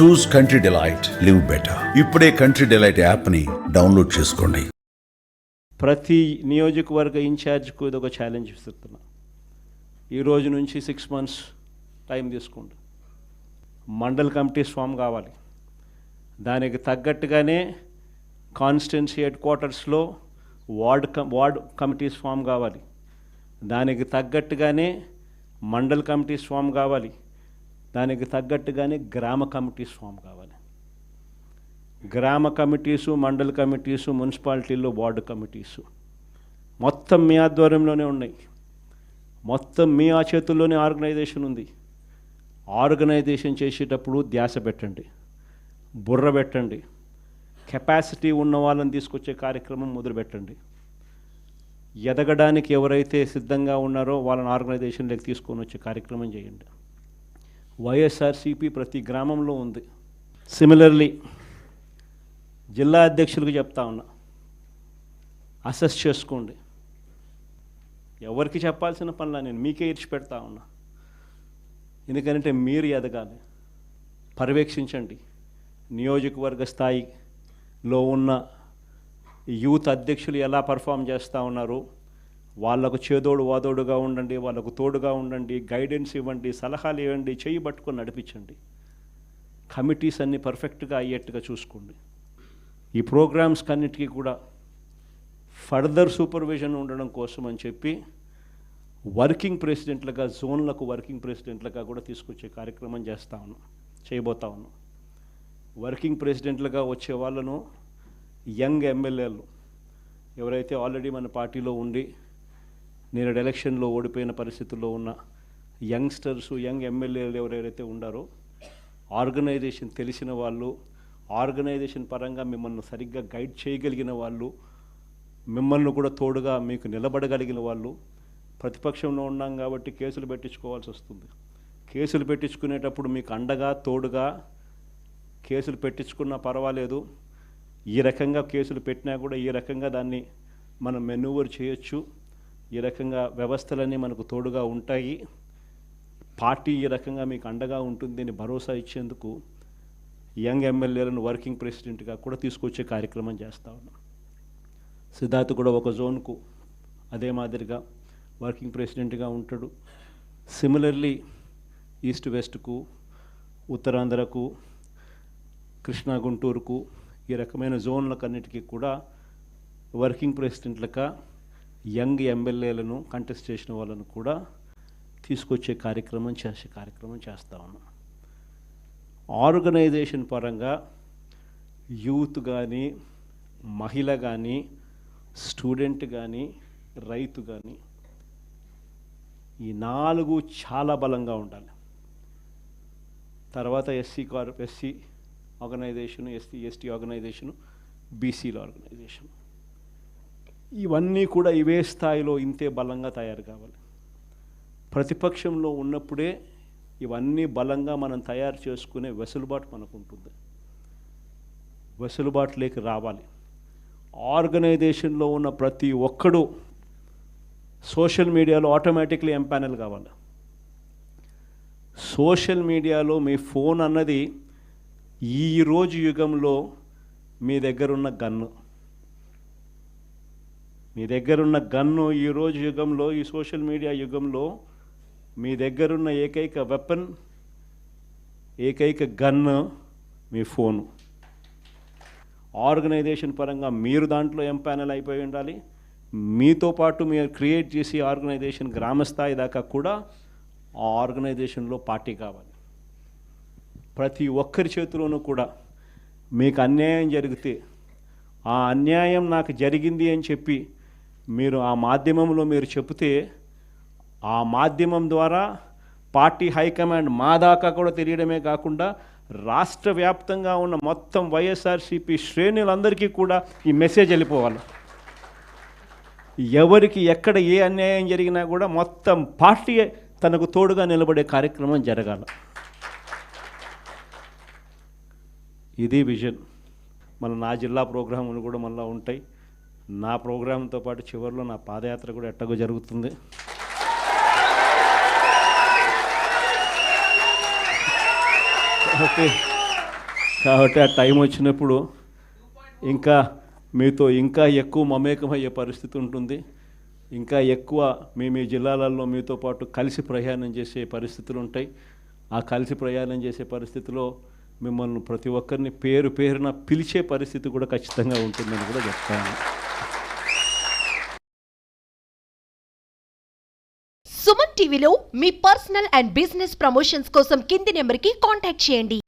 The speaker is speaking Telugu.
చూస్ కంట్రీ డిలైట్, లివ్ బెటర్. ఇప్పుడే కంట్రీ డిలైట్ యాప్ని డౌన్లోడ్ చేసుకోండి. ప్రతి నియోజకవర్గ ఇన్ఛార్జ్కు ఇది ఒక ఛాలెంజ్ ఇస్తున్నా. ఈ రోజు నుంచి 6 months టైం తీసుకోండి. మండల్ కమిటీస్ ఫామ్ కావాలి. దానికి తగ్గట్టుగానే కాన్స్టిట్యున్సీ హెడ్ క్వార్టర్స్లో వార్డ్ కమిటీస్ ఫామ్ కావాలి. దానికి తగ్గట్టుగానే మండల్ కమిటీస్ ఫామ్ కావాలి. దానికి తగ్గట్టుగానే గ్రామ కమిటీస్ ఫామ్ కావాలి. గ్రామ కమిటీసు, మండల్ కమిటీసు, మున్సిపాలిటీల్లో వార్డు కమిటీసు మొత్తం మీ ఆధ్వర్యంలోనే ఉన్నాయి. మొత్తం మీ ఆ చేతుల్లోనే ఆర్గనైజేషన్ ఉంది. ఆర్గనైజేషన్ చేసేటప్పుడు ధ్యాస పెట్టండి, బుర్ర పెట్టండి, కెపాసిటీ ఉన్న వాళ్ళని తీసుకొచ్చే కార్యక్రమం మొదలుపెట్టండి. ఎదగడానికి ఎవరైతే సిద్ధంగా ఉన్నారో వాళ్ళని ఆర్గనైజేషన్లోకి తీసుకొని వచ్చే కార్యక్రమం చేయండి. వైఎస్ఆర్సీపీ ప్రతి గ్రామంలో ఉంది. సిమిలర్లీ జిల్లా అధ్యక్షులకు చెప్తా ఉన్నా, అసెస్ చేసుకోండి. ఎవరికి చెప్పాల్సిన పనులా నేను మీకే ఇచ్చిపెడతా ఉన్నా. ఎందుకంటే మీరు ఎదగాలి. పర్యవేక్షించండి. నియోజకవర్గ స్థాయిలో ఉన్న యూత్ అధ్యక్షులు ఎలా పర్ఫామ్ చేస్తూ ఉన్నారు, వాళ్ళకు చేదోడు వాదోడుగా ఉండండి, వాళ్ళకు తోడుగా ఉండండి, గైడెన్స్ ఇవ్వండి, సలహాలు ఇవ్వండి, చేయి పట్టుకొని నడిపించండి. కమిటీస్ అన్నీ పర్ఫెక్ట్గా అయ్యేట్టుగా చూసుకోండి. ఈ ప్రోగ్రామ్స్ కన్నిటికీ కూడా ఫర్దర్ సూపర్విజన్ ఉండడం కోసం అని చెప్పి వర్కింగ్ ప్రెసిడెంట్లుగా, జోన్లకు వర్కింగ్ ప్రెసిడెంట్లుగా కూడా తీసుకొచ్చే కార్యక్రమం చేయబోతా ఉన్నాం. వర్కింగ్ ప్రెసిడెంట్లుగా వచ్చే వాళ్ళను యంగ్ ఎమ్మెల్యేలు ఎవరైతే ఆల్రెడీ మన పార్టీలో ఉండి నేను ఎలక్షన్లో ఓడిపోయిన పరిస్థితుల్లో ఉన్న యంగ్స్టర్సు, యంగ్ ఎమ్మెల్యేలు ఎవరైతే ఉండారో, ఆర్గనైజేషన్ తెలిసిన వాళ్ళు, ఆర్గనైజేషన్ పరంగా మిమ్మల్ని సరిగ్గా గైడ్ చేయగలిగిన వాళ్ళు, మిమ్మల్ని కూడా తోడుగా మీకు నిలబడగలిగిన వాళ్ళు. ప్రతిపక్షంలో ఉన్నాం కాబట్టి కేసులు పెట్టించుకోవాల్సి వస్తుంది. కేసులు పెట్టించుకునేటప్పుడు మీకు అండగా తోడుగా కేసులు పెట్టించుకున్నా పర్వాలేదు, ఈ రకంగా కేసులు పెట్టినా కూడా ఈ రకంగా దాన్ని మనం మెనూవర్ చేయొచ్చు, ఈ రకంగా వ్యవస్థలన్నీ మనకు తోడుగా ఉంటాయి, పార్టీ ఈ రకంగా మీకు అండగా ఉంటుంది అని భరోసా ఇచ్చేందుకు యంగ్ ఎమ్మెల్యేలను వర్కింగ్ ప్రెసిడెంట్గా కూడా తీసుకొచ్చే కార్యక్రమం చేస్తూ ఉన్నాం. సిద్ధార్థ్ కూడా ఒక జోన్కు అదే మాదిరిగా వర్కింగ్ ప్రెసిడెంట్గా ఉంటాడు. సిమిలర్లీ ఈస్ట్ వెస్ట్కు, ఉత్తరాంధ్రకు, కృష్ణా గుంటూరుకు ఈ రకమైన జోన్లకన్నిటికీ కూడా వర్కింగ్ ప్రెసిడెంట్లుగా యంగ్ ఎమ్మెల్యేలను కంటెస్ట్ చేసిన వాళ్ళను కూడా తీసుకొచ్చే కార్యక్రమం చేస్తూ ఉన్నాం. ఆర్గనైజేషన్ పరంగా యూత్ కానీ, మహిళ కానీ, స్టూడెంట్ కానీ, రైతు కానీ ఈ 4 చాలా బలంగా ఉండాలి. తర్వాత ఎస్సీ ఆర్గనైజేషను, ఎస్టీ ఆర్గనైజేషను, బీసీల ఆర్గనైజేషన్, ఇవన్నీ కూడా ఇవే స్థాయిలో ఇంతే బలంగా తయారు కావాలి. ప్రతిపక్షంలో ఉన్నప్పుడే ఇవన్నీ బలంగా మనం తయారు చేసుకునే వెసులుబాటు మనకు ఉంటుంది. వెసులుబాటులోకి రావాలి. ఆర్గనైజేషన్లో ఉన్న ప్రతి ఒక్కడు సోషల్ మీడియాలో ఆటోమేటిక్లీ ఎంపానల్ కావాలి. సోషల్ మీడియాలో మీ ఫోన్ అన్నది ఈరోజు యుగంలో మీ దగ్గరున్న గన్ను. మీ దగ్గరున్న గన్ను ఈరోజు యుగంలో, ఈ సోషల్ మీడియా యుగంలో మీ దగ్గరున్న ఏకైక వెపన్, ఏకైక గన్ను మీ ఫోను. ఆర్గనైజేషన్ పరంగా మీరు దాంట్లో ఎంపానల్ అయిపోయి ఉండాలి. మీతో పాటు మీరు క్రియేట్ చేసి ఆర్గనైజేషన్ గ్రామస్థాయి దాకా కూడా ఆ ఆర్గనైజేషన్లో పార్టీ కావాలి. ప్రతి ఒక్కరి చేతిలోనూ కూడా మీకు అన్యాయం జరిగితే ఆ అన్యాయం నాకు జరిగింది అని చెప్పి మీరు ఆ మాధ్యమంలో మీరు చెబితే, ఆ మాధ్యమం ద్వారా పార్టీ హైకమాండ్ మా దాకా కూడా తెలియడమే కాకుండా రాష్ట్ర వ్యాప్తంగా ఉన్న మొత్తం వైఎస్ఆర్సీపీ శ్రేణులందరికీ కూడా ఈ మెసేజ్ వెళ్ళిపోవాలి. ఎవరికి ఎక్కడ ఏ అన్యాయం జరిగినా కూడా మొత్తం పార్టీ తనకు తోడుగా నిలబడే కార్యక్రమం జరగాలి. ఇది విజన్. నా జిల్లా ప్రోగ్రాములు కూడా మళ్ళీ ఉంటాయి. నా ప్రోగ్రాంతో పాటు చివరిలో నా పాదయాత్ర కూడా ఎట్టగో జరుగుతుంది. కాబట్టి ఆ టైం వచ్చినప్పుడు ఇంకా మీతో ఇంకా ఎక్కువ మమేకమయ్యే పరిస్థితి ఉంటుంది. ఇంకా ఎక్కువ మీ జిల్లాలలో మీతో పాటు కలిసి ప్రయాణం చేసే పరిస్థితులు ఉంటాయి. ఆ కలిసి ప్రయాణం చేసే పరిస్థితిలో మిమ్మల్ని ప్రతి ఒక్కరిని పేరు పేరున పిలిచే పరిస్థితి కూడా ఖచ్చితంగా ఉంటుందని కూడా చెప్తాను. సుమన్ టీవీలో మీ పర్సనల్ అండ్ బిజినెస్ ప్రమోషన్స్ కోసం కింది నెంబర్కి కాంటాక్ట్ చేయండి.